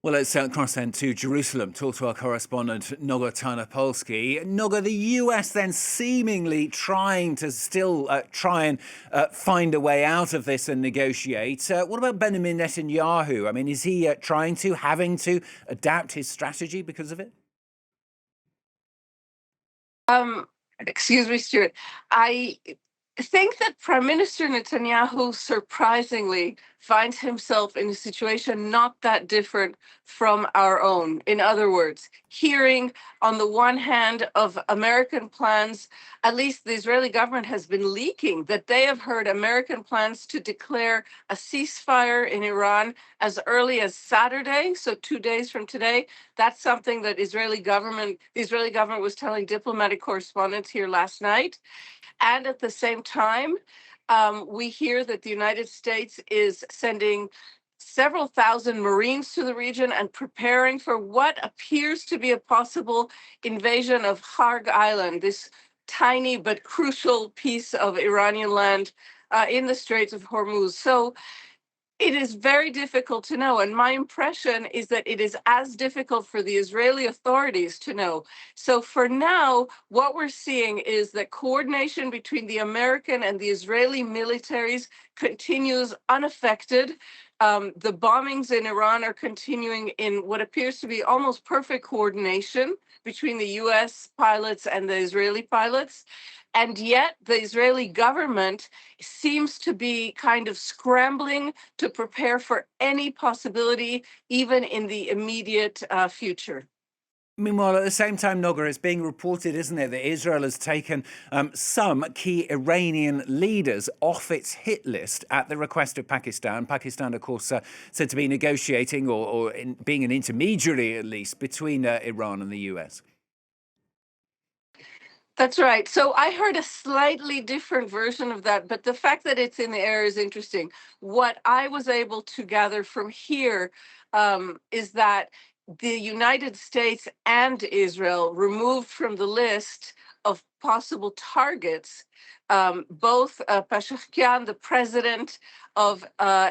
Well, let's cross then to Jerusalem, talk to our correspondent, Noga Tarnopolsky. Noga, the US then seemingly trying to still try and find a way out of this and negotiate. What about Benjamin Netanyahu? I mean, is he having to adapt his strategy because of it? Um, Excuse me, Stuart. I think that Prime Minister Netanyahu surprisingly finds himself in a situation not that different from our own. In other words, hearing on the one hand of American plans, at least the Israeli government has been leaking that they have heard American plans to declare a ceasefire in Iran as early as Saturday, so 2 days from today. That's something that the Israeli government was telling diplomatic correspondents here last night. And at the same time, we hear that the United States is sending several thousand Marines to the region and preparing for what appears to be a possible invasion of Harg Island, this tiny but crucial piece of Iranian land in the Straits of Hormuz. So it is very difficult to know. And my impression is that it is as difficult for the Israeli authorities to know. So for now, what we're seeing is that coordination between the American and the Israeli militaries continues unaffected. The bombings in Iran are continuing in what appears to be almost perfect coordination between the US pilots and the Israeli pilots. And yet the Israeli government seems to be kind of scrambling to prepare for any possibility, even in the immediate future. Meanwhile, at the same time, Noga, it's being reported, isn't it, that Israel has taken some key Iranian leaders off its hit list at the request of Pakistan. Pakistan, of course, said to be negotiating or being an intermediary, at least, between Iran and the US. That's right. So I heard a slightly different version of that, but the fact that it's in the air is interesting. What I was able to gather from here is that the United States and Israel removed from the list of possible targets both Pashkian, the president of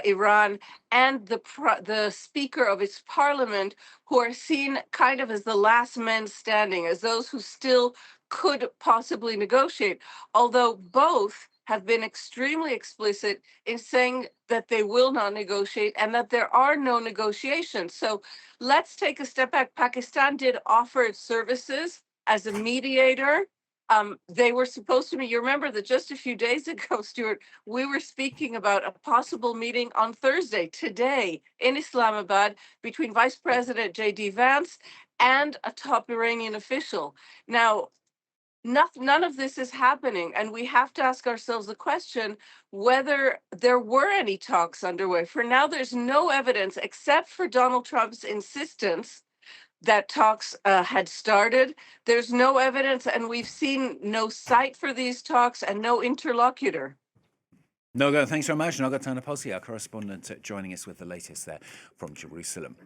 Iran, and the speaker of its parliament, who are seen kind of as the last men standing, as those who still could possibly negotiate, although both have been extremely explicit in saying that they will not negotiate and that there are no negotiations. So let's take a step back. Pakistan did offer its services as a mediator. They were supposed to be, you remember that just a few days ago, Stuart, we were speaking about a possible meeting on Thursday, today, in Islamabad, between Vice President J.D. Vance and a top Iranian official. Now, none of this is happening, and we have to ask ourselves the question whether there were any talks underway. For now, there's no evidence except for Donald Trump's insistence that talks had started. There's no evidence, and we've seen no site for these talks and no interlocutor. Noga, thanks very much. Noga Tarnopolsky, our correspondent, joining us with the latest there from Jerusalem.